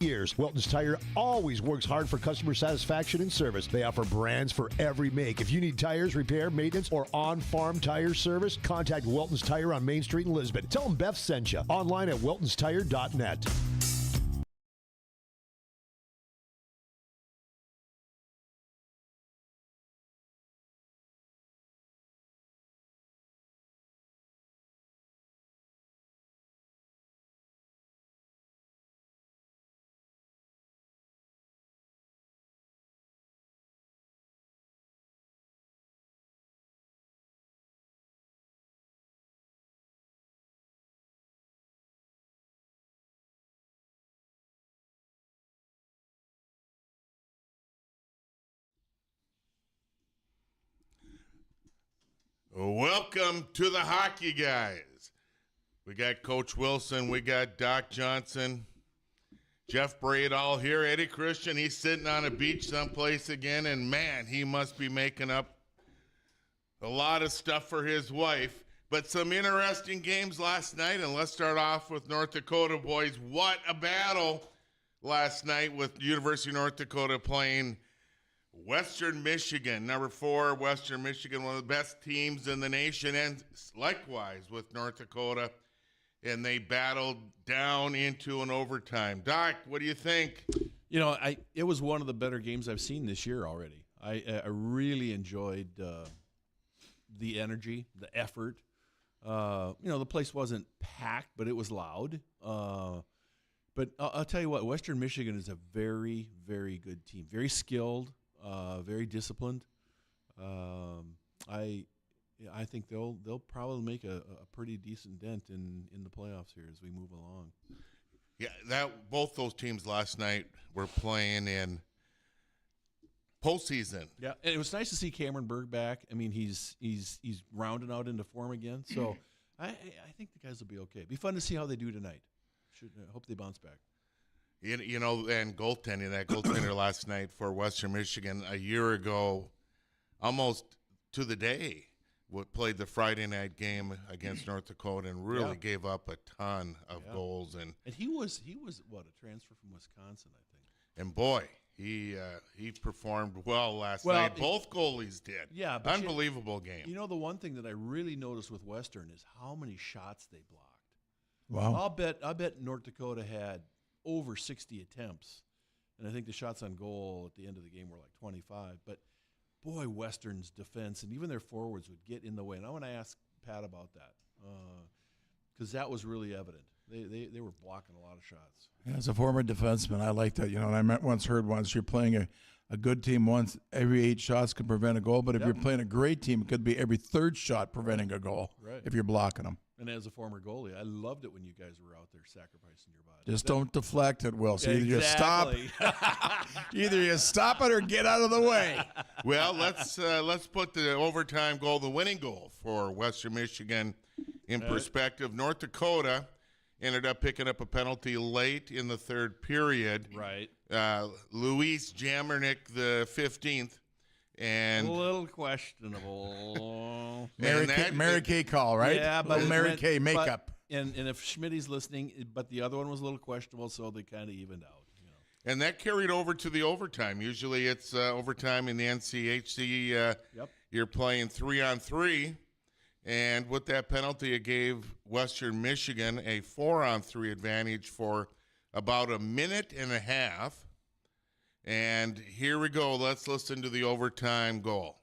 years. Welton's Tire always works hard for customer satisfaction and service. They offer brands for every make. If you need tires, repair, maintenance, or on-farm tire service, contact Welton's Tire on Main Street in Lisbon. Tell them Beth sent you. Online at weltonstire.net. Welcome to the hockey guys. We got Coach Wilson, we got Doc Johnson, Jeff Braid all here. Eddie Christian, he's sitting on a beach someplace again, and man, he must be making up a lot of stuff for his wife. But some interesting games last night, and let's start off with North Dakota, boys. What a battle last night with University of North Dakota playing Western Michigan, number 4, Western Michigan, one of the best teams in the nation, and likewise with North Dakota, and they battled down into an overtime. Doc, what do you think? You know, it was one of the better games I've seen this year already. I really enjoyed the energy, the effort. The place wasn't packed, but it was loud. But I'll tell you what, Western Michigan is a very, very good team, very skilled. Very disciplined. I think they'll probably make a pretty decent dent in the playoffs here as we move along. Yeah, both those teams last night were playing in postseason. Yeah, and it was nice to see Cameron Berg back. I mean, he's rounding out into form again. So I think the guys will be okay. Be fun to see how they do tonight. Hope they bounce back. And goaltending, that goaltender last night for Western Michigan a year ago, almost to the day, played the Friday night game against North Dakota and really gave up a ton of goals. And he was what, a transfer from Wisconsin, I think. And boy, he performed well last night. Both goalies did. Yeah, unbelievable game. You know, the one thing that I really noticed with Western is how many shots they blocked. Wow. I'll bet North Dakota had over 60 attempts, and I think the shots on goal at the end of the game were like 25. But boy, Western's defense and even their forwards would get in the way. And I want to ask Pat about that because that was really evident. They were blocking a lot of shots. As a former defenseman, I like that. And I heard once you're playing a good team once, every 8 shots can prevent a goal. But if you're playing a great team, it could be every 3rd shot preventing a goal if you're blocking them. And as a former goalie, I loved it when you guys were out there sacrificing your body. Just don't deflect it, Will. So either you stop it or get out of the way. Well, let's put the overtime goal, the winning goal for Western Michigan, in perspective. North Dakota ended up picking up a penalty late in the 3rd period. Right. Luis Jamernick, the 15th. And a little questionable. Mary Kay call, right? Yeah, but Mary Kay makeup. And if Schmitty's listening, but the other one was a little questionable, so they kind of evened out. And that carried over to the overtime. Usually it's overtime in the NCHC. You're playing 3-on-3. And with that penalty, it gave Western Michigan a 4-on-3 advantage for about a minute and a half. And here we go. Let's listen to the overtime goal.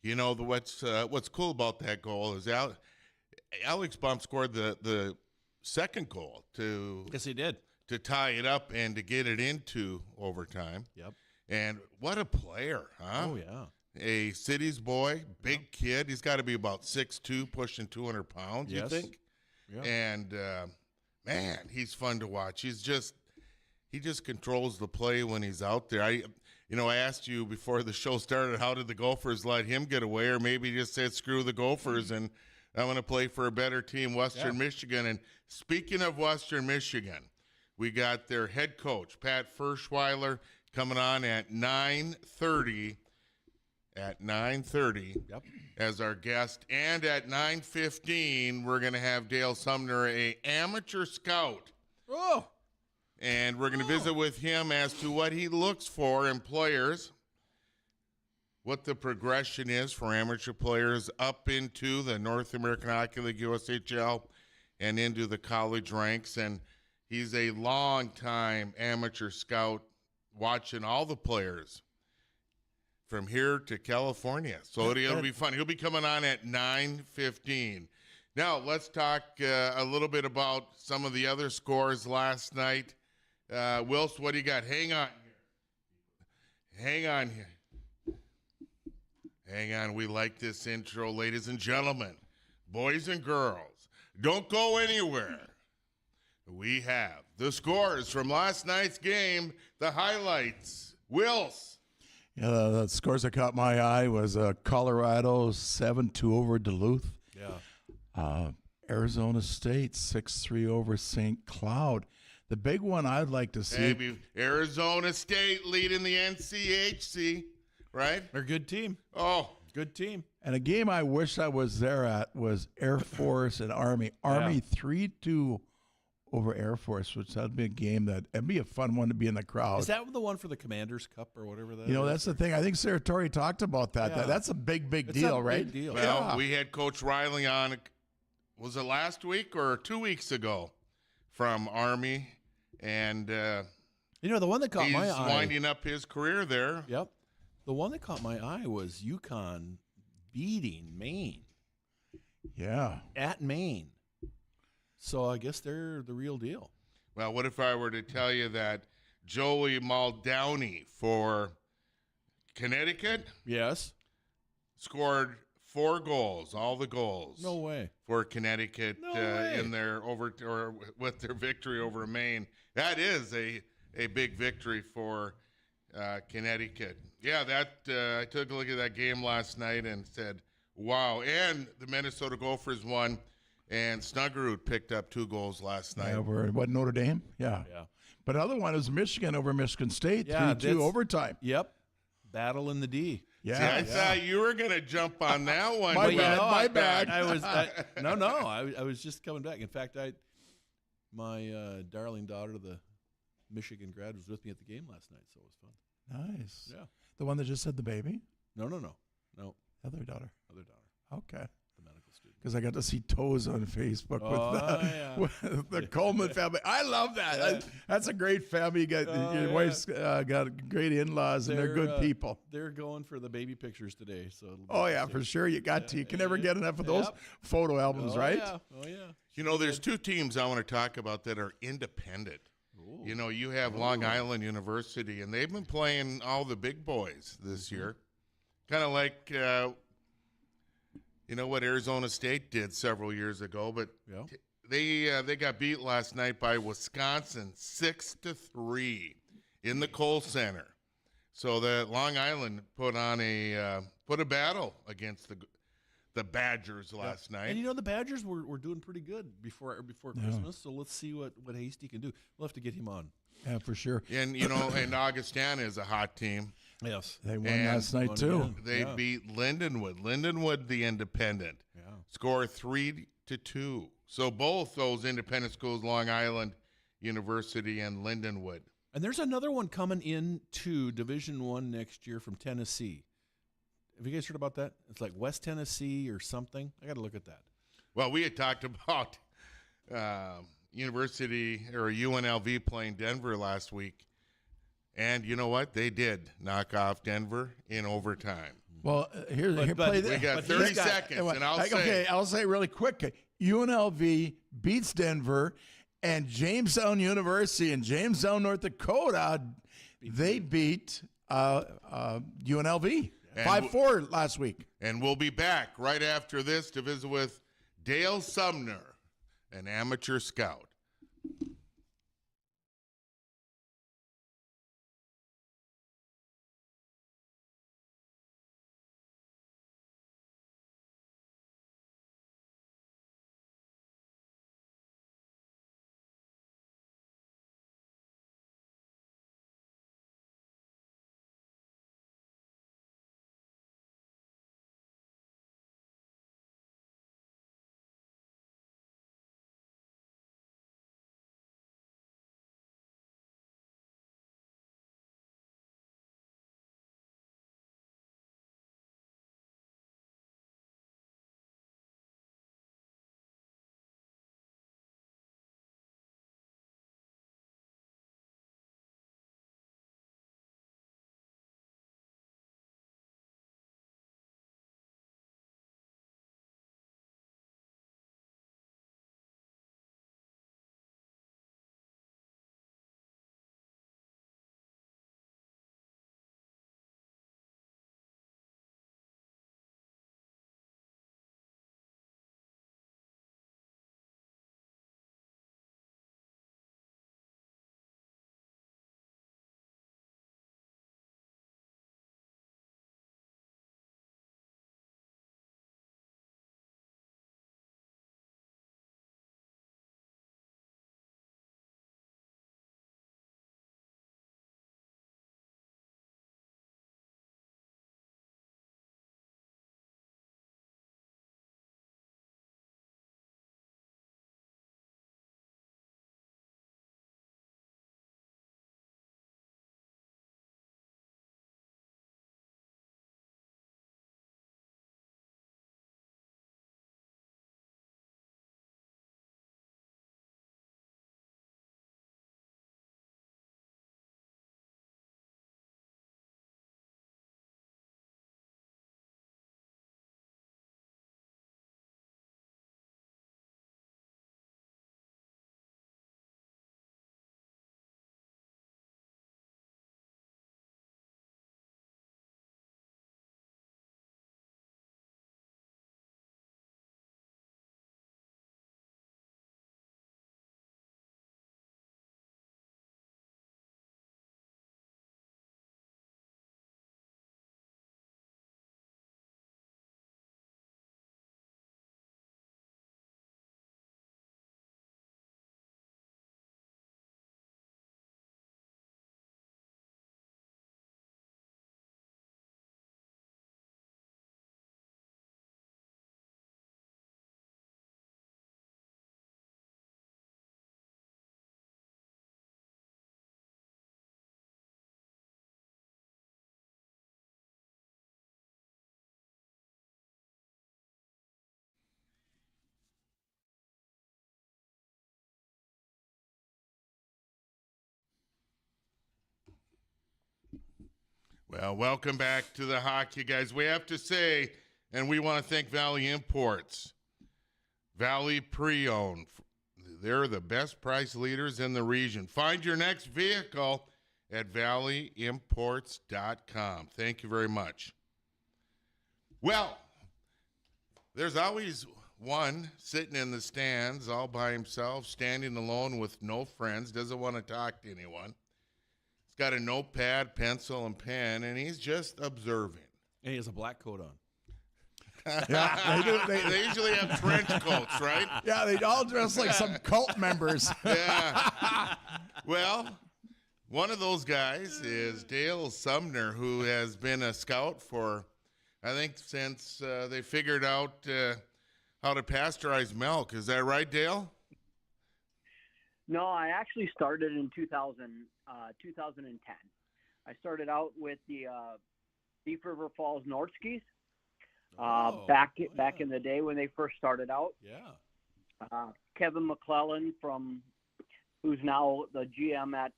You know, what's cool about that goal is Alex Baum scored the second goal Yes, he did. to tie it up and to get it into overtime. Yep. And what a player, huh? Oh, yeah. A city's boy, big kid. He's got to be about 6'2", pushing 200 pounds, Yes. you think? Yeah. And, man, he's fun to watch. He just controls the play when he's out there. I asked you before the show started, how did the Gophers let him get away? Or maybe just said, screw the Gophers, and I'm going to play for a better team, Western Michigan. And speaking of Western Michigan, we got their head coach, Pat Ferschweiler, coming on at 9:30. At 9:30 as our guest. And at 9:15, we're going to have Dale Sumner, a amateur scout. Oh. And we're going to visit with him as to what he looks for in players, what the progression is for amateur players up into the North American Hockey League, USHL, and into the college ranks. And he's a long-time amateur scout watching all the players from here to California. So it'll be fun. He'll be coming on at 9:15. Now, let's talk a little bit about some of the other scores last night. Wills, what do you got? Hang on here. Hang on. We like this intro, ladies and gentlemen, boys and girls. Don't go anywhere. We have the scores from last night's game, the highlights. Wills. Yeah, the scores that caught my eye was Colorado 7-2 over Duluth. Yeah. Arizona State 6-3 over St. Cloud. The big one I'd like to see. Maybe Arizona State leading the NCHC, right? They're a good team. Oh, Good team. And a game I wish I was there at was Air Force and Army. Army 3-2 over Air Force, which that'd be a game that'd be a fun one to be in the crowd. Is that the one for the Commander's Cup or whatever that is? You know, that's the thing. I think Sarah Torrey talked about that. Yeah. That's a big It's deal, a right? big deal. well, Yeah. we had Coach Riley on, was it last week or 2 weeks ago, from Army, and You know, the one that caught he's my eye. winding up his career there. Yep. The one that caught my eye was UConn beating Maine Yeah. at Maine. So I guess they're the real deal. Well, what if I were to tell you that Joey Muldowney for Connecticut Yes. scored 4 goals, all the goals. No way. For Connecticut No way. in their with their victory over Maine. That is a big victory for Connecticut. Yeah, I took a look at that game last night and said, wow. And the Minnesota Gophers won, and Snuggerud picked up 2 goals last night. Yeah, what, Notre Dame? Yeah. Yeah. But another one is Michigan over Michigan State, Yeah, 3-2 that's- overtime. Yep. Battle in the D. See, Yeah. I thought you were going to jump on that one. My but bad, you my fought bad. back. I was just coming back. In fact, my darling daughter, the Michigan grad, was with me at the game last night, so it was fun. Nice. Yeah. The one that just had the baby? No. Other daughter. Other daughter, Okay. the medical student. Because I got to see toes on Facebook Oh, with the Coleman family. I love that. Yeah. That's a great family. Your yeah. wife's got great in-laws, and they're good people. They're going for the baby pictures today. So it'll be Oh, yeah, interesting. for sure. You got to. You can never get enough of those Yep. photo albums, Oh, right? Yeah. Oh, yeah. You know, there's 2 teams I want to talk about that are independent. Ooh. You know, you have Long Island University, and they've been playing all the big boys this year. Kind of like, you know, what Arizona State did several years ago. But Yeah. they got beat last night by Wisconsin 6-3 in the Kohl Center. So that Long Island put on a battle against the Badgers last night. And you know the Badgers were doing pretty good before Christmas. So let's see what Hasty can do. We'll have to get him on. Yeah, for sure. And you know, and Augustana is a hot team. Yes. They won And last night, too. again. They Yeah. beat Lindenwood. Lindenwood, the independent, Yeah. score 3-2. So both those independent schools, Long Island University and Lindenwood. And there's another one coming into Division I next year from Tennessee. Have you guys heard about that? It's like West Tennessee or something. I got to look at that. Well, we had talked about University or UNLV playing Denver last week. And you know what? They did knock off Denver in overtime. Well, here, But- play but this. We got But 30 he's got- seconds, and I'll Okay, say I'll say really quick. UNLV beats Denver, And Jamestown University in Jamestown, North Dakota, they beat UNLV 5-4 last week. And we'll be back right after this to visit with Dale Sumner, an amateur scout. Well, welcome back to the hockey, guys. We have to say, and we want to thank Valley Imports. Valley Pre-Owned. They're the best price leaders in the region. Find your next vehicle at valleyimports.com. Thank you very much. Well, there's always one sitting in the stands all by himself, standing alone with no friends, doesn't want to talk to anyone. He's got a notepad, pencil, and pen, and he's just observing. And he has a black coat on. Yeah, they do. They usually have trench coats, right? Yeah, they all dress like some cult members. Yeah. Well, one of those guys is Dale Sumner, who has been a scout for, I think, since they figured out how to pasteurize milk. Is that right, Dale? No, I actually started in 2010. I started out with the Deep River Falls Nordskis back in the day when they first started out. Yeah. Kevin McClellan, who's now the GM at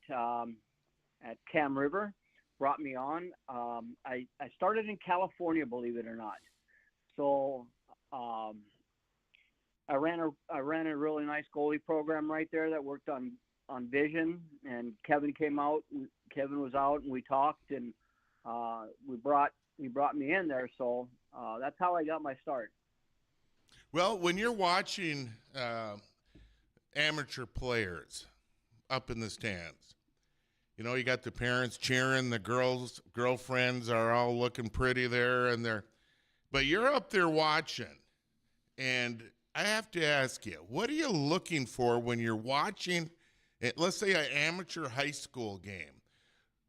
Cam River, brought me on. I started in California, believe it or not. So I ran a really nice goalie program right there that worked on vision, and Kevin was out, and we talked, and he brought me in there. So that's how I got my start. Well, when you're watching amateur players up in the stands, you know, you got the parents cheering, the girlfriends are all looking pretty there, but you're up there watching, and I have to ask you, what are you looking for when you're watching, let's say, an amateur high school game?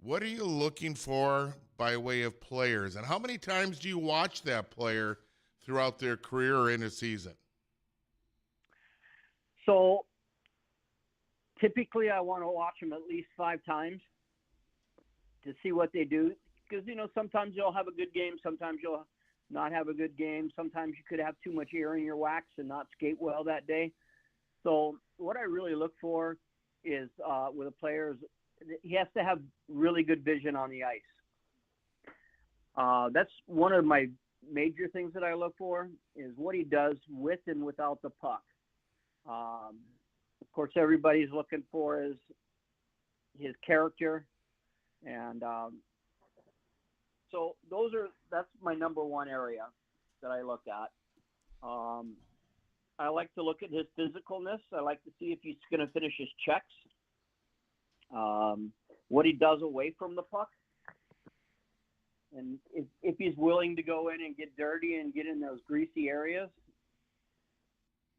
What are you looking for by way of players, and how many times do you watch that player throughout their career or in a season? So typically I want to watch them at least 5 times to see what they do, because, you know, sometimes you'll have a good game, sometimes you'll not have a good game, sometimes you could have too much air in your wax and not skate well that day. So what I really look for is with a player is he has to have really good vision on the ice. That's one of my major things that I look for, is what he does with and without the puck. Of course, everybody's looking for his character, and so that's my number one area that I look at. I like to look at his physicalness. I like to see if he's going to finish his checks, what he does away from the puck, and if he's willing to go in and get dirty and get in those greasy areas,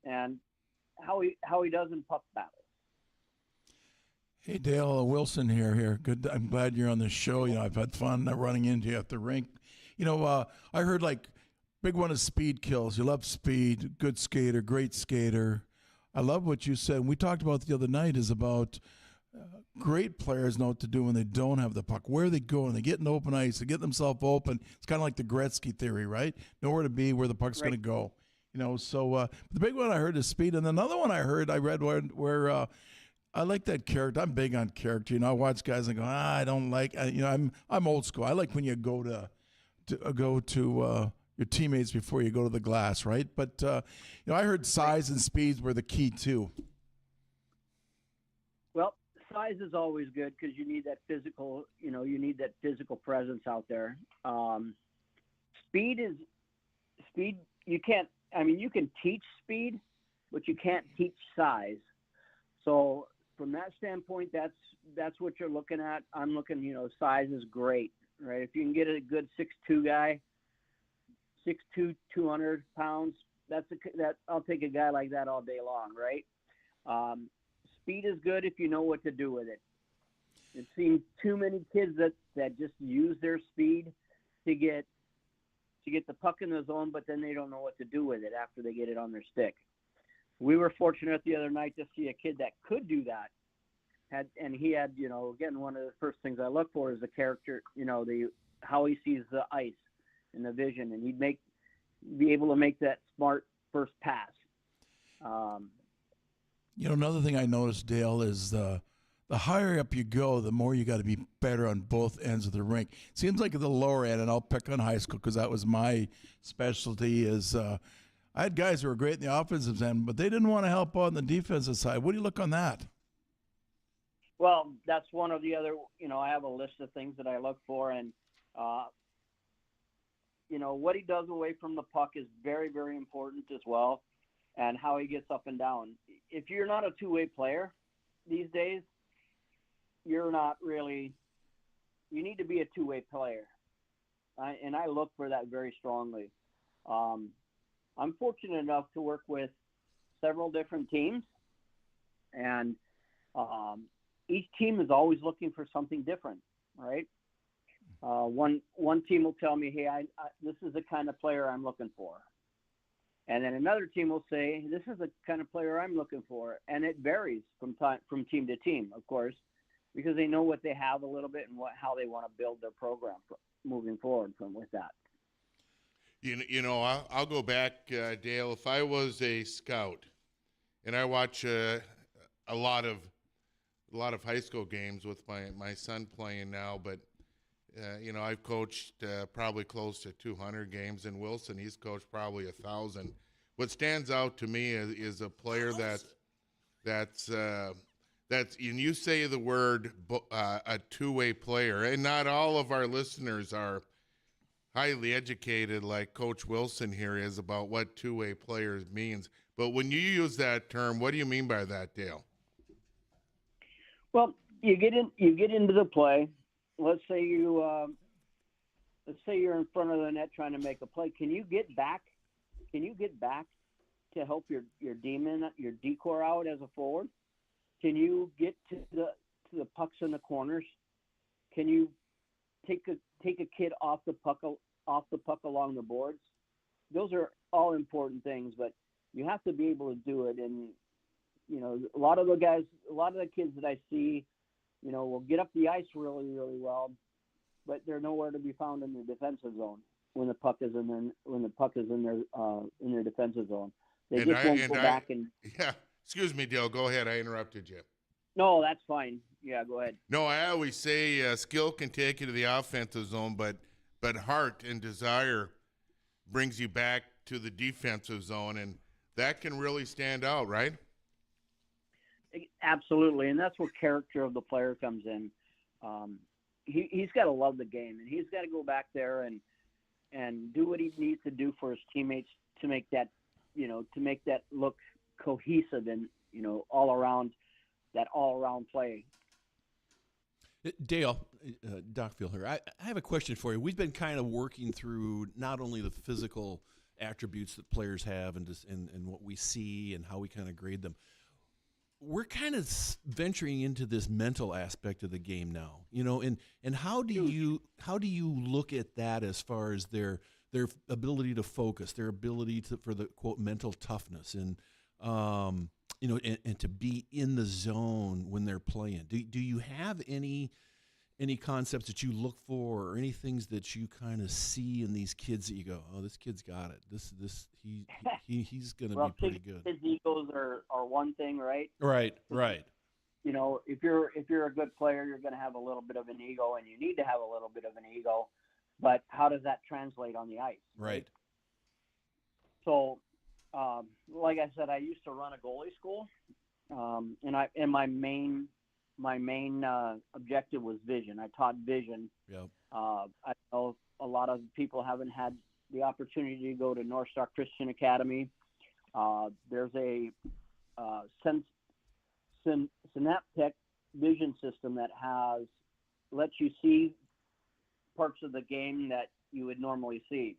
and how he does in puck battles. Hey, Dale Wilson here. Good. I'm glad you're on the show. You know, I've had fun running into you at the rink. You know, I heard big one is speed kills. You love speed, good skater, great skater. I love what you said. We talked about the other night is about great players know what to do when they don't have the puck. Where they go and they get in open ice, they get themselves open. It's kind of like the Gretzky theory, right? Nowhere to be, where the puck's going to go. You know, so the big one I heard is speed, and another one I read where I like that character. I'm big on character. You know, I watch guys and go, I don't like. You know, I'm old school. I like when you go to your teammates before you go to the glass, right? But you know, I heard size and speed were the key too. Well, size is always good because you need that physical. You know, you need that physical presence out there. Speed. You can't. I mean, you can teach speed, but you can't teach size. So from that standpoint, that's what you're looking at. I'm looking, you know, size is great, right? If you can get a good 6'2" guy, 6'2", 200 pounds, I'll take a guy like that all day long, right? Speed is good if you know what to do with it. I've seen too many kids that just use their speed to get the puck in the zone, but then they don't know what to do with it after they get it on their stick. We were fortunate the other night to see a kid that could do that. He had, you know, again, one of the first things I look for is the character, you know, how he sees the ice and the vision, and he'd be able to make that smart first pass. You know, another thing I noticed, Dale, is the higher up you go, the more you got to be better on both ends of the rink. Seems like at the lower end, and I'll pick on high school because that was my specialty, is I had guys who were great in the offensive end, but they didn't want to help on the defensive side. What do you look on that? Well, that's one of the other, you know, I have a list of things that I look for, and, you know, what he does away from the puck is very, very important as well, and how he gets up and down. If you're not a two-way player these days, you're not really – you need to be a two-way player, and I look for that very strongly. I'm fortunate enough to work with several different teams, and each team is always looking for something different, right? One team will tell me, hey, this is the kind of player I'm looking for. And then another team will say, this is the kind of player I'm looking for. And it varies from team to team, of course, because they know what they have a little bit and how they want to build their program moving forward with that. You know, I'll go back, Dale. If I was a scout, and I watch a lot of high school games with my son playing now, but you know, I've coached probably close to 200 games in Wilson. He's coached probably 1,000. what stands out to me is a player that's and you say the word a two-way player, and not all of our listeners are highly educated like Coach Wilson here is about what two-way players means. But when you use that term, what do you mean by that, Dale? Well, you get into the play. Let's say you're in front of the net trying to make a play. Can you get back? Can you get back to help your decor out as a forward? Can you get to the pucks in the corners? Can you take a kid off the puck along the boards? Those are all important things, but you have to be able to do it. And a lot of the kids that I see, will get up the ice really, really well, but they're nowhere to be found in the defensive zone when the puck is in their defensive zone. They just won't go back and. Yeah, excuse me, Dale. Go ahead. I interrupted you. No, that's fine. Yeah, go ahead. No, I always say skill can take you to the offensive zone, but heart and desire brings you back to the defensive zone, and that can really stand out, right? Absolutely, and that's where character of the player comes in. He's got to love the game, and he's got to go back there and do what he needs to do for his teammates to make that look cohesive and all around play. Dale, Doc Phil here. I have a question for you. We've been kind of working through not only the physical attributes that players have and what we see and how we kind of grade them. We're kind of venturing into this mental aspect of the game now, and how do you look at that as far as their ability to focus, their ability for the quote mental toughness and and to be in the zone when they're playing. Do you have any concepts that you look for, or any things that you kind of see in these kids that you go, oh, this kid's got it. He's going to be pretty good. Kids' egos are one thing, right? Right. If you're a good player, you're going to have a little bit of an ego, and you need to have a little bit of an ego. But how does that translate on the ice? Right. So, like I said, I used to run a goalie school, and my main objective was vision. I taught vision. Yep. I know a lot of people haven't had the opportunity to go to North Star Christian Academy. There's a synaptic vision system that lets you see parts of the game that you would normally see.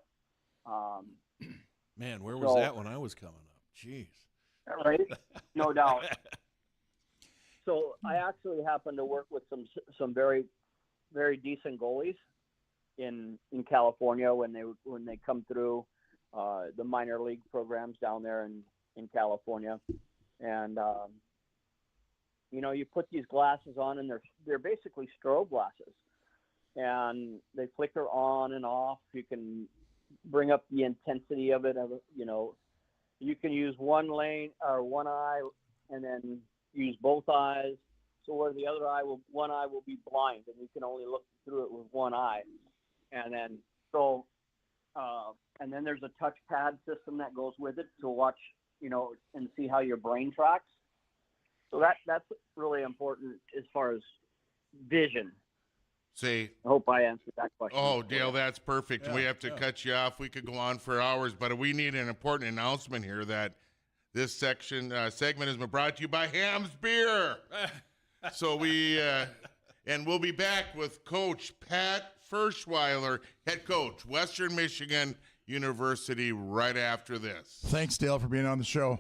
Man, where was that when I was coming up? Jeez. Right? No doubt. So I actually happened to work with some very, very decent goalies in California when they come through the minor league programs down there in California, and you put these glasses on, and they're basically strobe glasses, and they flicker on and off. You can bring up the intensity of it. You can use one lane or one eye, and then use both eyes. So where the other one eye will be blind, and you can only look through it with one eye. And then and then there's a touchpad system that goes with it to watch, and see how your brain tracks. So that's really important as far as vision. I hope I answered that question. Oh, Dale, that's perfect. Yeah, we have to cut you off. We could go on for hours, but we need an important announcement here that this segment has been brought to you by Ham's Beer. So and we'll be back with Coach Pat Ferschweiler, head coach, Western Michigan University, right after this. Thanks, Dale, for being on the show.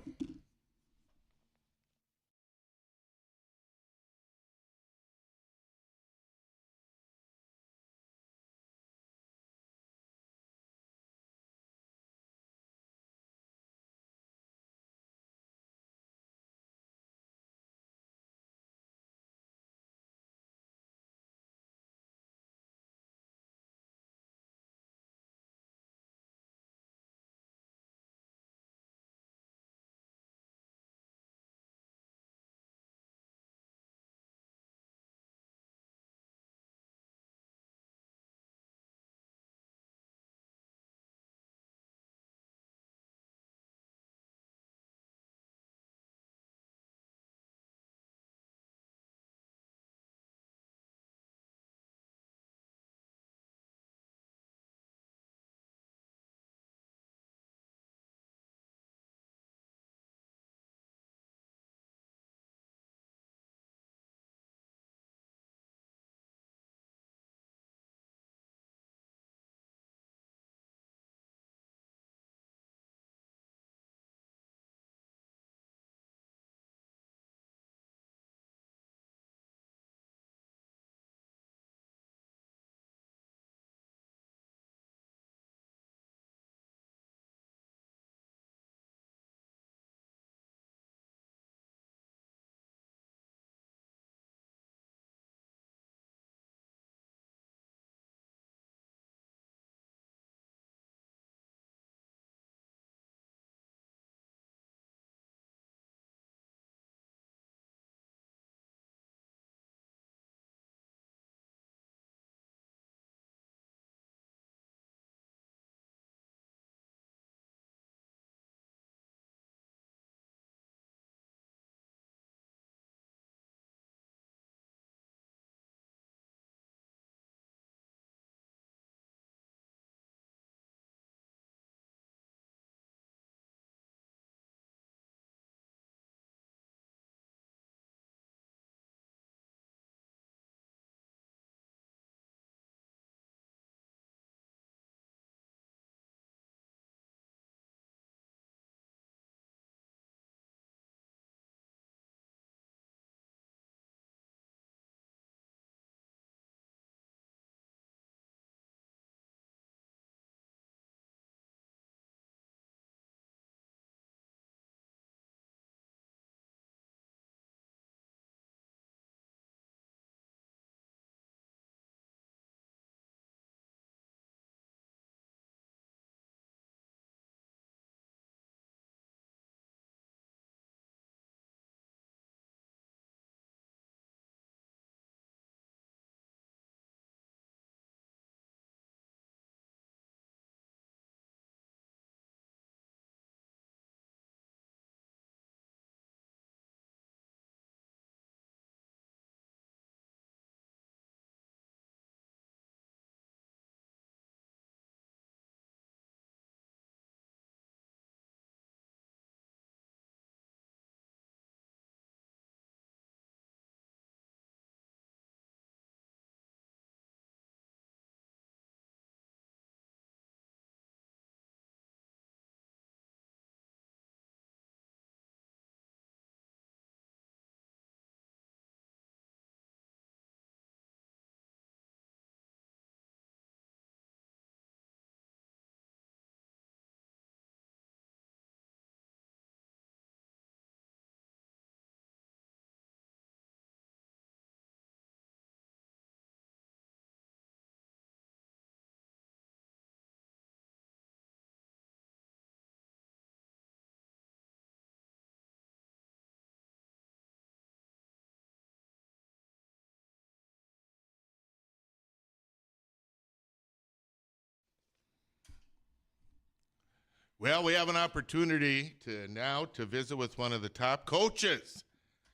Well, we have an opportunity to visit with one of the top coaches,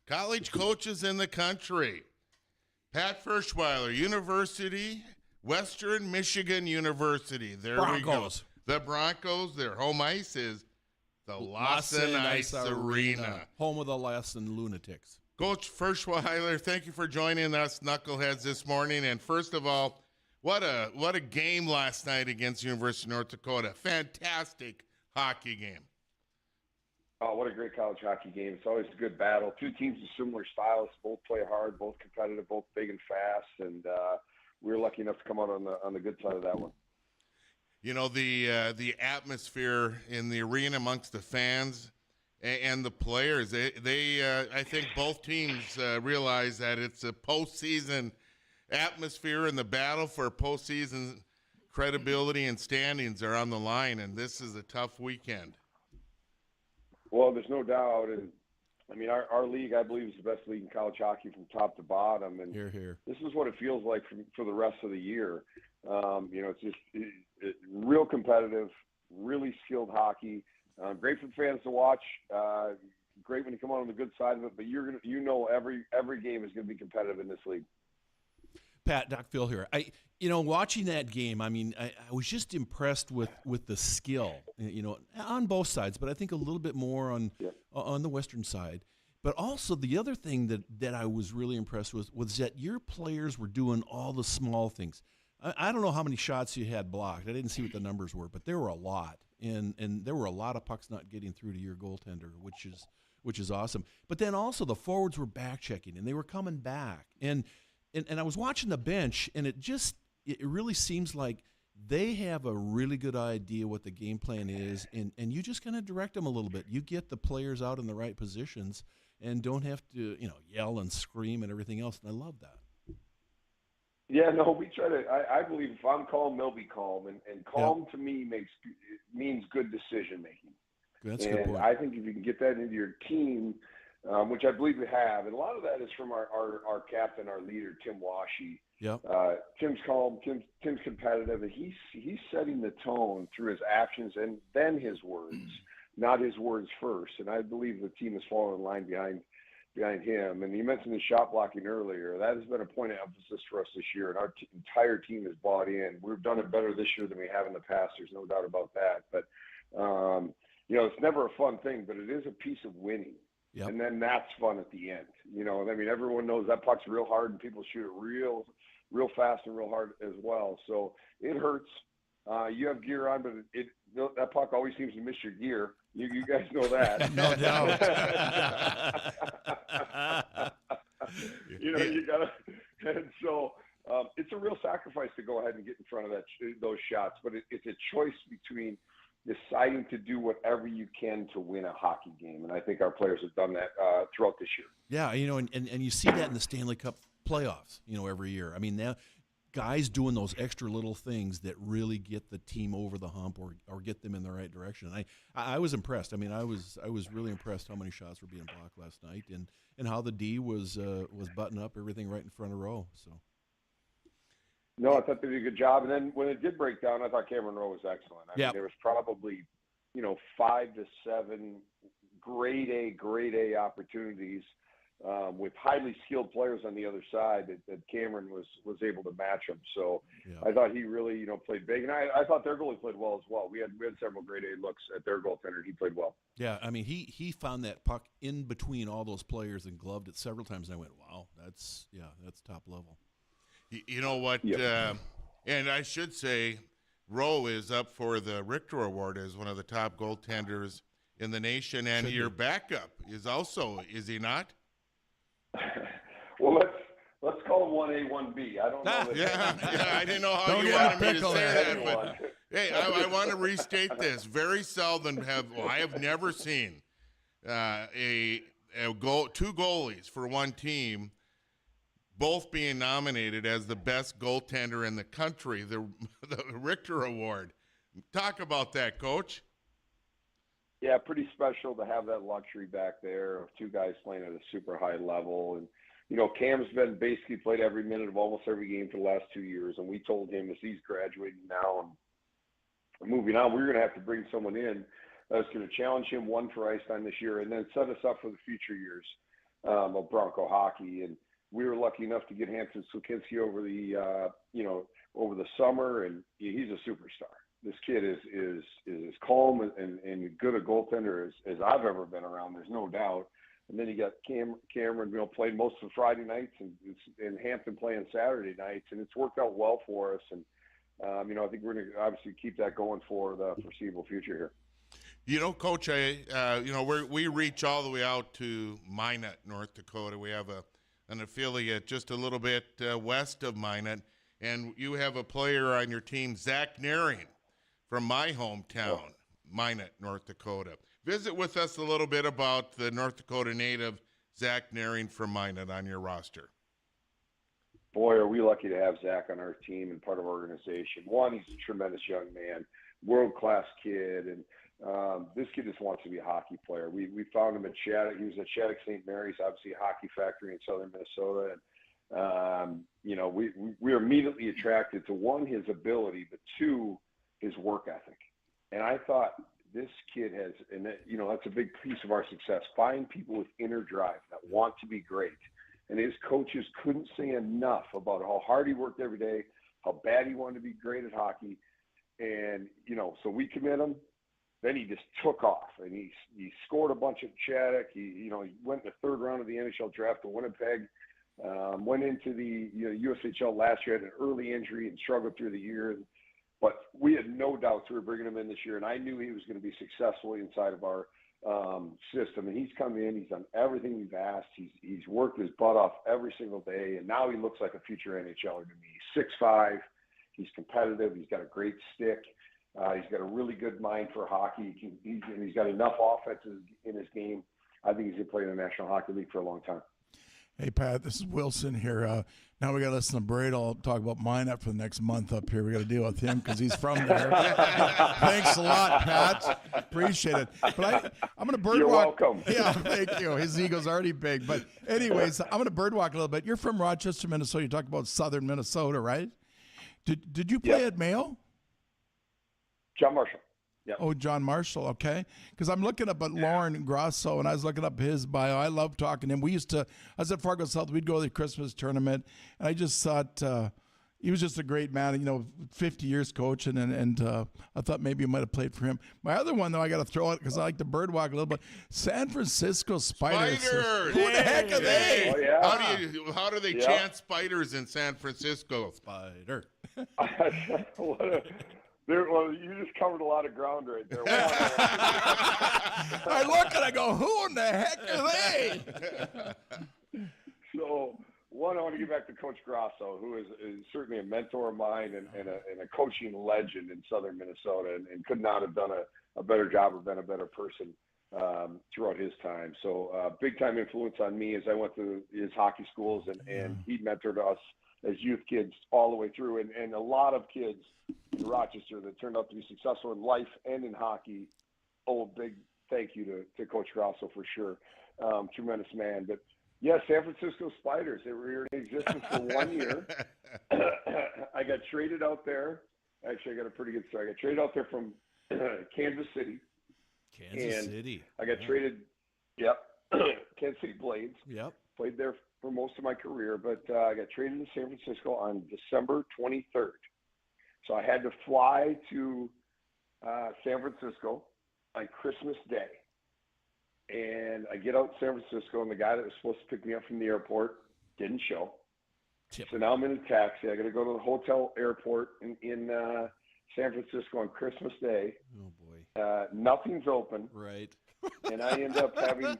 college coaches in the country. Pat Ferschweiler, Western Michigan University. There Broncos. We go. The Broncos, their home ice is the Lawson Ice Arena. Home of the Lawson Lunatics. Coach Ferschweiler, thank you for joining us Knuckleheads this morning. And first of all, what a game last night against University of North Dakota. Fantastic hockey game. Oh, what a great college hockey game. It's always a good battle. Two teams of similar styles, both play hard, both competitive, both big and fast, and we were lucky enough to come out on the good side of that one. You know, the atmosphere in the arena amongst the fans and the players, they I think both teams realize that it's a postseason atmosphere, and the battle for postseason credibility and standings are on the line, and this is a tough weekend. Well, there's no doubt, and I mean our league, I believe, is the best league in college hockey from top to bottom, and Here. this is what it feels like for the rest of the year. It's just real competitive, really skilled hockey. Great for the fans to watch. Great when you come out on the good side of it, but every game is going to be competitive in this league. Pat, Doc Phil here. Watching that game, I mean, I was just impressed with the skill, on both sides, but I think a little bit more on the Western side. But also the other thing that I was really impressed with was that your players were doing all the small things. I don't know how many shots you had blocked. I didn't see what the numbers were, but there were a lot, and there were a lot of pucks not getting through to your goaltender, which is awesome. But then also the forwards were back checking, and they were coming back, and I was watching the bench, and it really seems like they have a really good idea what the game plan is, and you just kind of direct them a little bit. You get the players out in the right positions and don't have to, yell and scream and everything else, and I love that. Yeah, no, we try to. I believe if I'm calm, they'll be calm, and calm to me means good decision making. That's a good point. I think if you can get that into your team, which I believe we have, and a lot of that is from our captain, our leader, Tim Washy. Yep. Tim's calm. Tim's competitive, and he's setting the tone through his actions and then his words, not his words first. And I believe the team has fallen in line behind him. And you mentioned the shot blocking earlier. That has been a point of emphasis for us this year, and our entire team has bought in. We've done it better this year than we have in the past. There's no doubt about that. But it's never a fun thing, but it is a piece of winning. Yep. And then that's fun at the end. Everyone knows that puck's real hard, and people shoot it real fast and real hard as well. So it hurts. You have gear on, but that puck always seems to miss your gear. You guys know that. No doubt. You gotta, and so it's a real sacrifice to go ahead and get in front of those shots. But it's a choice between deciding to do whatever you can to win a hockey game, and I think our players have done that throughout this year. Yeah, and you see that in the Stanley Cup playoffs, every year. I mean, now guys doing those extra little things that really get the team over the hump or get them in the right direction. I was impressed. I mean, I was really impressed how many shots were being blocked last night, and how the D was butting up everything right in front of Rowe. So. No, I thought they did a good job. And then when it did break down, I thought Cameron Rowe was excellent. I mean, there was probably, 5 to 7 grade A opportunities with highly skilled players on the other side that Cameron was able to match them. So I thought he really, played big. And I thought their goalie played well as well. We had several grade A looks at their goaltender. He played well. Yeah, I mean, he found that puck in between all those players and gloved it several times. And I went, wow, that's top level. You know what? Yep. And I should say, Rowe is up for the Richter Award as one of the top goaltenders in the nation, and your backup is also, is he not? Well, let's call him 1A, 1B. I don't know. Yeah, I didn't know how you wanted me to say that, but hey, I want to restate this. Very seldom I have never seen two goalies for one team both being nominated as the best goaltender in the country, the Richter Award. Talk about that, Coach. Yeah, pretty special to have that luxury back there of two guys playing at a super high level. And, Cam's been basically played every minute of almost every game for the last 2 years. And we told him as he's graduating now moving on, we're going to have to bring someone in that's going to challenge him, one, for ice time this year, and then set us up for the future years of Bronco hockey. And we were lucky enough to get Hampton Slukinski over over the summer, and he's a superstar. This kid is as calm and good a goaltender as I've ever been around. There's no doubt. And then you got Cameron, played most of the Friday nights, and Hampton playing Saturday nights, and it's worked out well for us. And I think we're going to obviously keep that going for the foreseeable future here. Coach, we reach all the way out to Minot, North Dakota. We have an affiliate just a little bit west of Minot, and you have a player on your team, Zach Naring, from my hometown, Minot, North Dakota. Visit with us a little bit about the North Dakota native, Zach Naring from Minot, on your roster. Boy, are we lucky to have Zach on our team and part of our organization. One, he's a tremendous young man, world-class kid, and this kid just wants to be a hockey player. We found him at Shattuck. He was at Shattuck St. Mary's, obviously a hockey factory in southern Minnesota. And, we were immediately attracted to, one, his ability, but two, his work ethic. And I thought this kid has, and that's a big piece of our success, find people with inner drive that want to be great. And his coaches couldn't say enough about how hard he worked every day, how bad he wanted to be great at hockey. And, so we commit him. Then he just took off, and he scored a bunch at Shattuck. He went in the third round of the NHL draft to Winnipeg, went into the USHL last year, had an early injury and struggled through the year. But we had no doubts we were bringing him in this year, and I knew he was going to be successful inside of our system. And he's come in, he's done everything we've asked. He's worked his butt off every single day, and now he looks like a future NHLer to me. He's 6'5", he's competitive, he's got a great stick. He's got a really good mind for hockey. He's got enough offense in his game. I think he's going to play in the National Hockey League for a long time. Hey, Pat, this is Wilson here. Now we got to listen to Braid. I'll talk about Minot for the next month up here. We got to deal with him because he's from there. Thanks a lot, Pat. Appreciate it. But I'm going to birdwalk. You're welcome. Yeah, thank you. His ego's already big. But anyways, I'm going to birdwalk a little bit. You're from Rochester, Minnesota. You talked about southern Minnesota, right? Did you play at Mayo? John Marshall. Yep. Oh, John Marshall, okay. Because I'm looking up at Lauren Grosso, and I was looking up his bio. I love talking to him. I was at Fargo South. We'd go to the Christmas tournament, and I just thought he was just a great man, 50 years coaching, and I thought maybe you might have played for him. My other one, though, I got to throw it because I like to birdwalk a little bit. San Francisco Spiders. Who the heck are they? Oh, yeah. How do they chant spiders in San Francisco? Spider. Well, you just covered a lot of ground right there. I look and I go, who in the heck are they? So, one, I want to get back to Coach Grosso, who is certainly a mentor of mine and a coaching legend in southern Minnesota, and could not have done a better job or been a better person throughout his time. So, big-time influence on me as I went to his hockey schools, and he mentored us as youth kids all the way through, and a lot of kids in Rochester that turned out to be successful in life and in hockey. Oh, big thank you to Coach Grosso for sure. Tremendous man. But yeah, San Francisco Spiders, they were in existence for 1 year. I got traded out there. Actually, I got a pretty good story. I got traded out there from Kansas City. Kansas City. I got traded, Kansas City Blades. Yep. Played there for most of my career, but I got traded to San Francisco on December 23rd. So I had to fly to San Francisco on Christmas Day. And I get out to San Francisco, and the guy that was supposed to pick me up from the airport didn't show. So now I'm in a taxi. I got to go to the hotel airport in San Francisco on Christmas Day. Oh, boy. Nothing's open. Right. And I end up having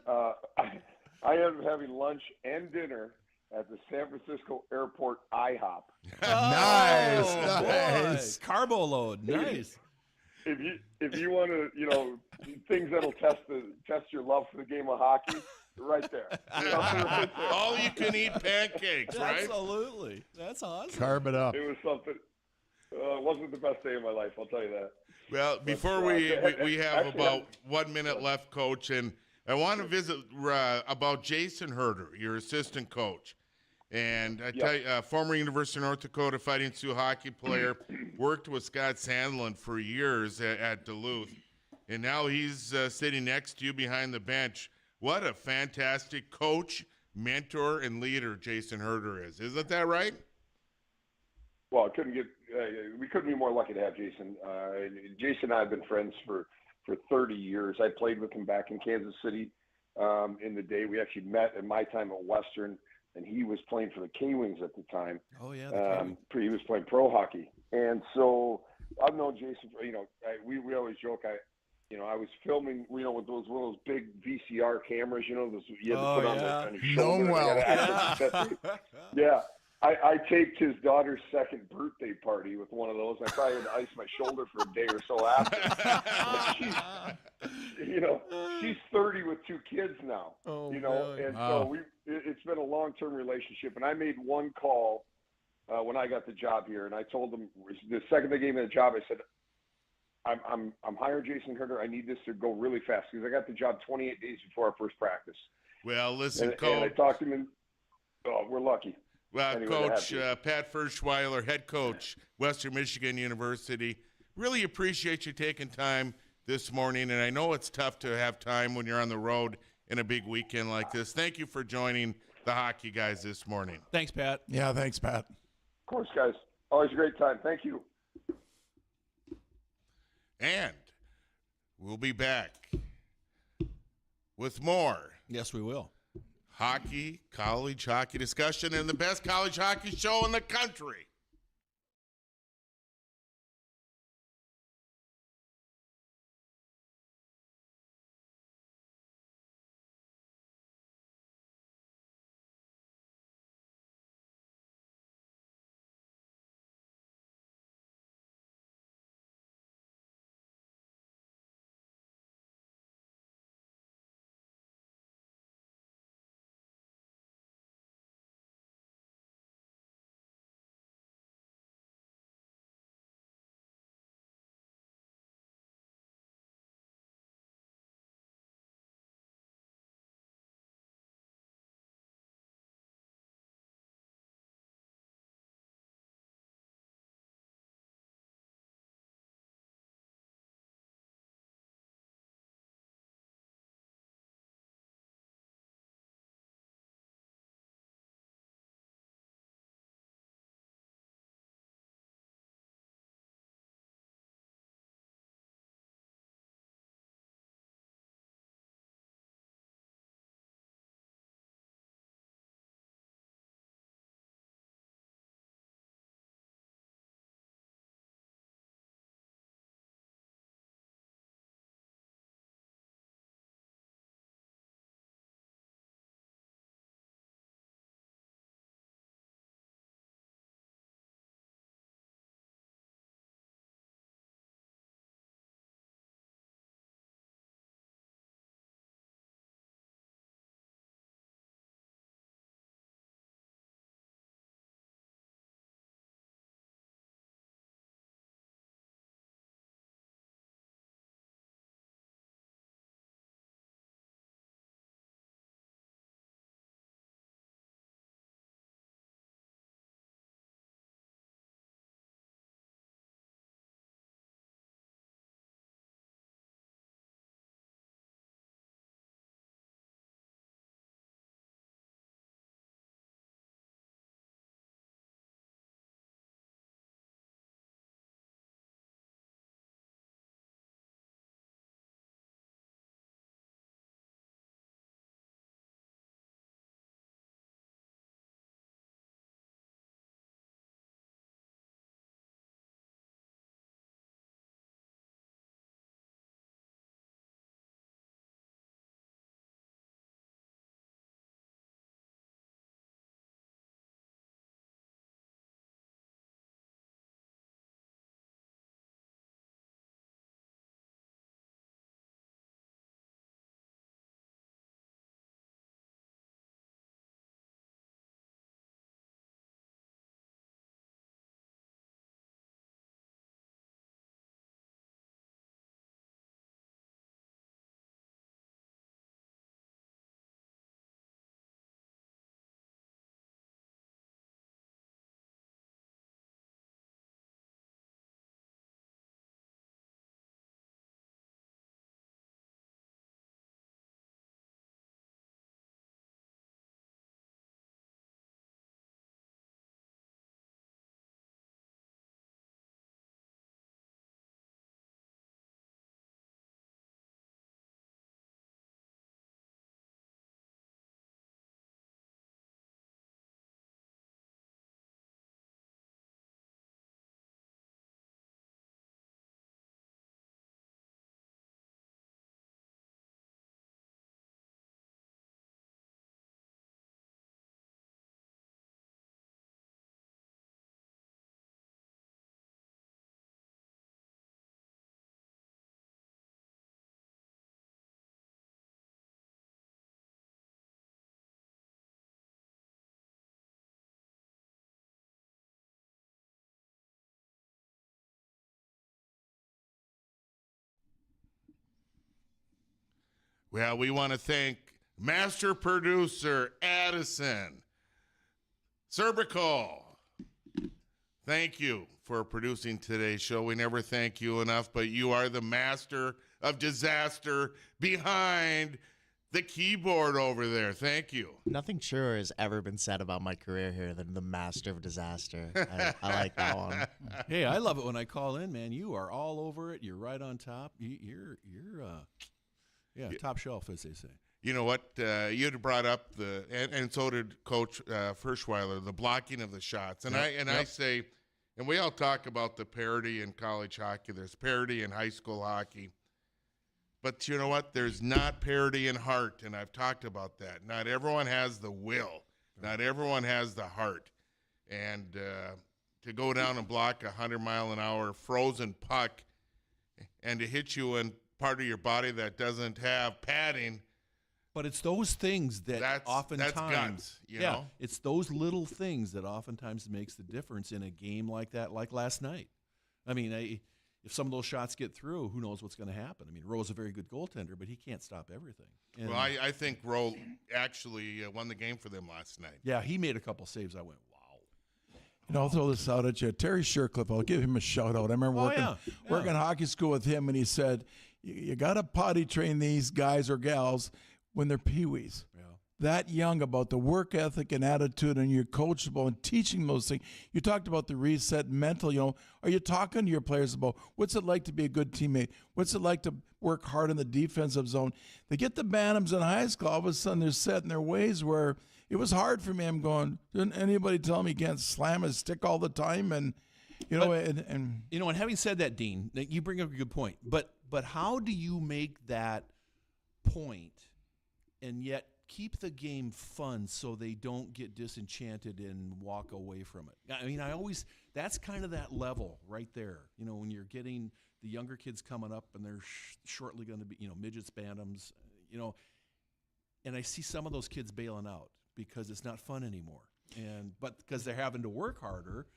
lunch and dinner at the San Francisco Airport IHOP. Nice. Carbo load. Nice. If you want to, things that'll test your love for the game of hockey, right there. Right there. All you can eat pancakes, right? Absolutely. That's awesome. Carb it up. It was something. It wasn't the best day of my life, I'll tell you that. Well, before we have about 1 minute left, Coach, and I want to visit about Jason Herder, your assistant coach. And I tell you, former University of North Dakota Fighting Sioux hockey player, worked with Scott Sandlin for years at Duluth, and now he's sitting next to you behind the bench. What a fantastic coach, mentor, and leader Jason Herder is. Isn't that right? Well, we couldn't be more lucky to have Jason. Jason and I have been friends for 30 years. I played with him back in Kansas City in the day. We actually met in my time at Western, and he was playing for the K-Wings at the time. Oh, yeah. He was playing pro hockey. And so I've known Jason, we always joke, I was filming, with one of those big VCR cameras, those you had to put on your shoulder. Known well. Yeah. I taped his daughter's second birthday party with one of those. I probably had to ice my shoulder for a day or so after. She's 30 with 2 kids now. Oh, and wow. so it's been a long-term relationship. And I made one call when I got the job here, and I told them the second they gave me the job, I said, I'm hiring Jason Herder. I need this to go really fast because I got the job 28 days before our first practice. Well, listen, Coach. And I talked to him, and we're lucky. Well, anyway, Coach Pat Ferschweiler, head coach, Western Michigan University, really appreciate you taking time this morning. And I know it's tough to have time when you're on the road in a big weekend like this. Thank you for joining the hockey guys this morning. Thanks, Pat. Yeah, thanks, Pat. Of course, guys. Always a great time. Thank you. And we'll be back with more. Yes, we will. Hockey, college hockey discussion, and the best college hockey show in the country. Well, we want to thank master producer Addison Cervical. Thank you for producing today's show. We never thank you enough, but you are the master of disaster behind the keyboard over there. Thank you. Nothing truer has ever been said about my career here than the master of disaster. I like that one. Hey, I love it when I call in, man. You are all over it. You're right on top. You're top shelf, as they say. You know what? You had brought up and so did Coach Ferschweiler, the blocking of the shots. And I say, and we all talk about the parity in college hockey. There's parity in high school hockey. But you know what? There's not parity in heart, and I've talked about that. Not everyone has the will. Not everyone has the heart. And to go down and block a 100-mile-an-hour frozen puck and to hit you in part of your body that doesn't have padding. But it's those things that oftentimes, that's guts, you know? It's those little things that oftentimes makes the difference in a game like that, like last night. I mean, if some of those shots get through, who knows what's going to happen? I mean, Rowe's a very good goaltender, but he can't stop everything. And, well, I think Rowe actually won the game for them last night. Yeah, he made a couple saves. I went, wow. And I'll throw this out at you. Terry Shercliffe, I'll give him a shout out. I remember working hockey school with him, and he said, you got to potty train these guys or gals when they're peewees. Yeah. That young, about the work ethic and attitude, and you're coachable and teaching those things. You talked about the reset mental, are you talking to your players about what's it like to be a good teammate? What's it like to work hard in the defensive zone? They get the Bantams in high school, all of a sudden they're set in their ways where it was hard for me. I'm going, didn't anybody tell me you can't slam a stick all the time? And, and having said that, Dean, you bring up a good point. But how do you make that point and yet keep the game fun so they don't get disenchanted and walk away from it? I mean, that's kind of that level right there. When you're getting the younger kids coming up and they're shortly going to be, midgets, bantams, and I see some of those kids bailing out because it's not fun anymore. But because they're having to work harder,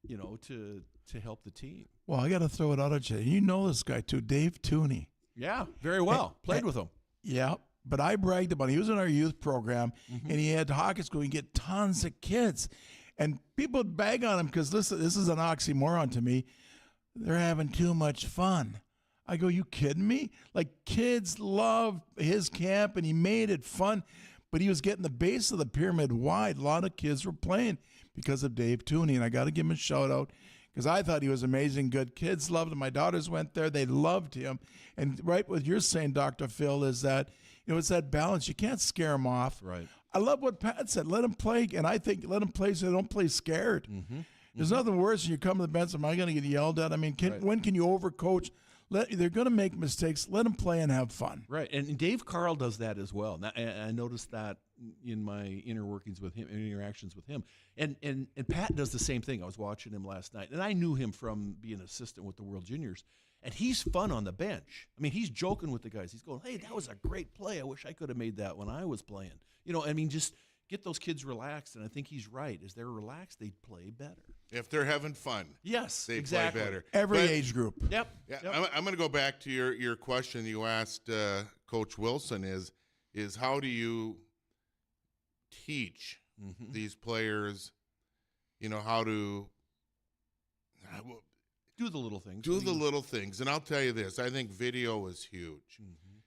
to help the team. Well, I got to throw it out at you. You know this guy too, Dave Tooney. Yeah, very well. Played with him. Yeah. But I bragged about it. He was in our youth program, and he had hockey school. You get tons of kids. And people would bag on him because this is an oxymoron to me. They're having too much fun. I go, you kidding me? Like, kids love his camp, and he made it fun. But he was getting the base of the pyramid wide. A lot of kids were playing because of Dave Tooney, and I got to give him a shout-out because I thought he was amazing. Good kids loved him. My daughters went there. They loved him. And right what you're saying, Dr. Phil, is that it's that balance. You can't scare them off. Right. I love what Pat said. Let them play, and I think let them play so they don't play scared. There's nothing worse than you come to the bench. Am I going to get yelled at? I mean, when can you overcoach? They're going to make mistakes. Let them play and have fun. Right, and Dave Carl does that as well. Now, I noticed that in my inner workings with him, interactions with him, and Pat does the same thing. I was watching him last night, and I knew him from being an assistant with the World Juniors. And he's fun on the bench. I mean, he's joking with the guys. He's going, hey, that was a great play. I wish I could have made that when I was playing. Just get those kids relaxed. And I think he's right. As they're relaxed, they play better. If they're having fun. Yes, they exactly. play better. Every age group. Yep. Yeah, I'm going to go back to your question you asked Coach Wilson is how do you teach these players, how to do the little things. Do the little things. And I'll tell you this, I think video is huge.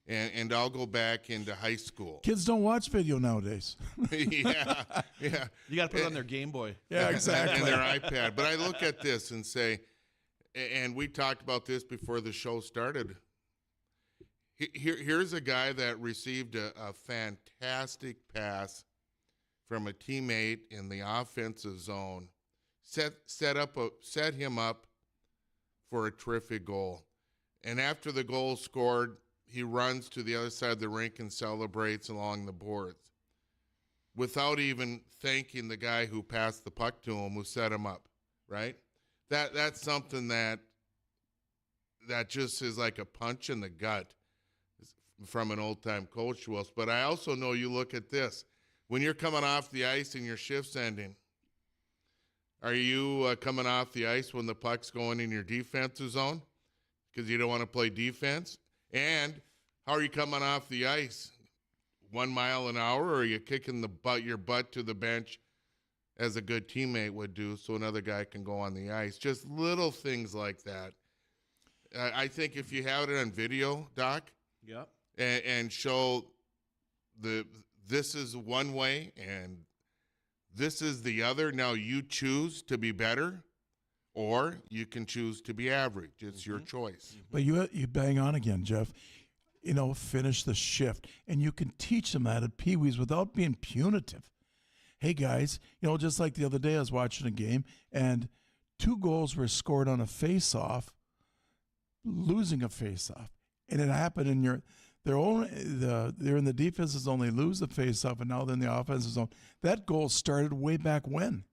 And I'll go back into high school. Kids don't watch video nowadays. yeah. You got to put it on their Game Boy. Yeah, exactly. And their iPad. But I look at this and say, and we talked about this before the show started. Here's a guy that received a fantastic pass from a teammate in the offensive zone, set him up for a terrific goal. And after the goal scored, he runs to the other side of the rink and celebrates along the boards without even thanking the guy who passed the puck to him, who set him up, right? That's something that just is like a punch in the gut from an old-time coach to us. But I also know you look at this. When you're coming off the ice and your shift's ending, are you coming off the ice when the puck's going in your defensive zone because you don't want to play defense? And how are you coming off the ice? 1 mile an hour, or are you kicking your butt to the bench as a good teammate would do so another guy can go on the ice? Just little things like that. I think if you have it on video, Doc, Yep. and show this is one way and this is the other. Now you choose to be better, or you can choose to be average. It's your choice. But you bang on again, Jeff. Finish the shift. And you can teach them that at Pee Wees without being punitive. Hey, guys, just like the other day I was watching a game, and 2 goals were scored on a face-off, losing a face-off. And it happened in they're in the defensive zone, they lose the face-off, and now they're in the offensive zone. That goal started way back when.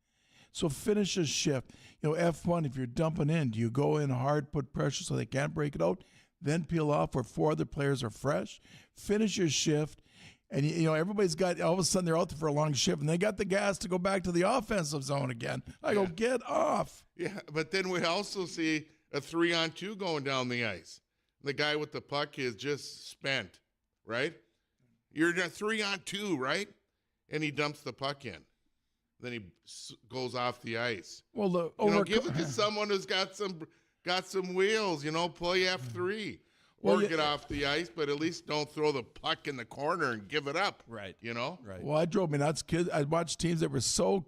So finish a shift. F1, if you're dumping in, do you go in hard, put pressure so they can't break it out, then peel off where 4 other players are fresh? Finish your shift. And, everybody's got, all of a sudden they're out there for a long shift, and they got the gas to go back to the offensive zone again. I go, get off. Yeah, but then we also see a 3-on-2 going down the ice. The guy with the puck is just spent, right? You're in a 3-on-2, right? And he dumps the puck in. Then he goes off the ice. Well, give it to someone who's got some wheels. Play F3 or get off the ice, but at least don't throw the puck in the corner and give it up. Right. Right. Well, I drove me nuts, kids. I watched teams that were so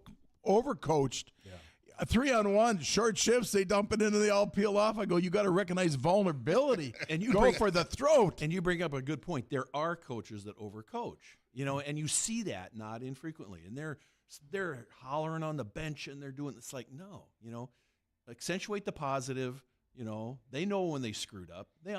overcoached. Yeah. A 3-on-1, short shifts, they dump it in and they all peel off. I go, you got to recognize vulnerability and you go for the throat. And you bring up a good point. There are coaches that overcoach, and you see that not infrequently. And they're hollering on the bench and they're doing, it's like, no, accentuate the positive. They know when they screwed up. You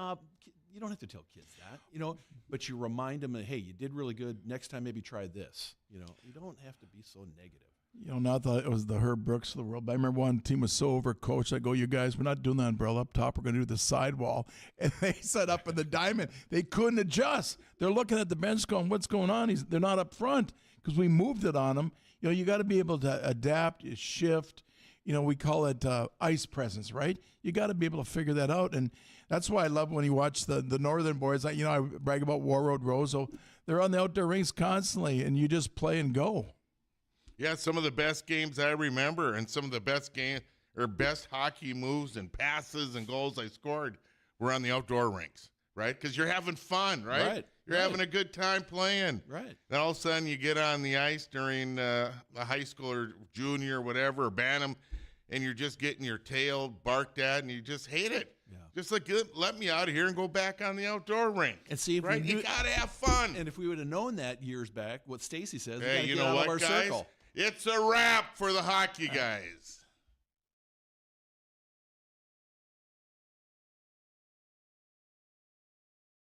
don't have to tell kids that, but you remind them that, hey, you did really good. Next time, maybe try this. You don't have to be so negative. Not that it was the Herb Brooks of the world, but I remember one team was so overcoached. I go, you guys, we're not doing the umbrella up top. We're going to do the sidewall. And they set up in the diamond. They couldn't adjust. They're looking at the bench going, what's going on? They're not up front because we moved it on them. You got to be able to adapt, shift. We call it ice presence, right? You got to be able to figure that out. And that's why I love when you watch the Northern boys. I brag about War Road Roseau. They're on the outdoor rinks constantly, and you just play and go. Yeah, some of the best games I remember and some of the best hockey moves and passes and goals I scored were on the outdoor rinks, right? Because you're having fun, right? You're having a good time playing. Right. Then all of a sudden you get on the ice during a high school or junior or whatever, or Bantam, and you're just getting your tail barked at and you just hate it. Yeah. Just like, let me out of here and go back on the outdoor rink. And see if you got to have fun. And if we would have known that years back, what Stacy says, hey, we got to get out of our guys? circle. It's a wrap for the hockey guys.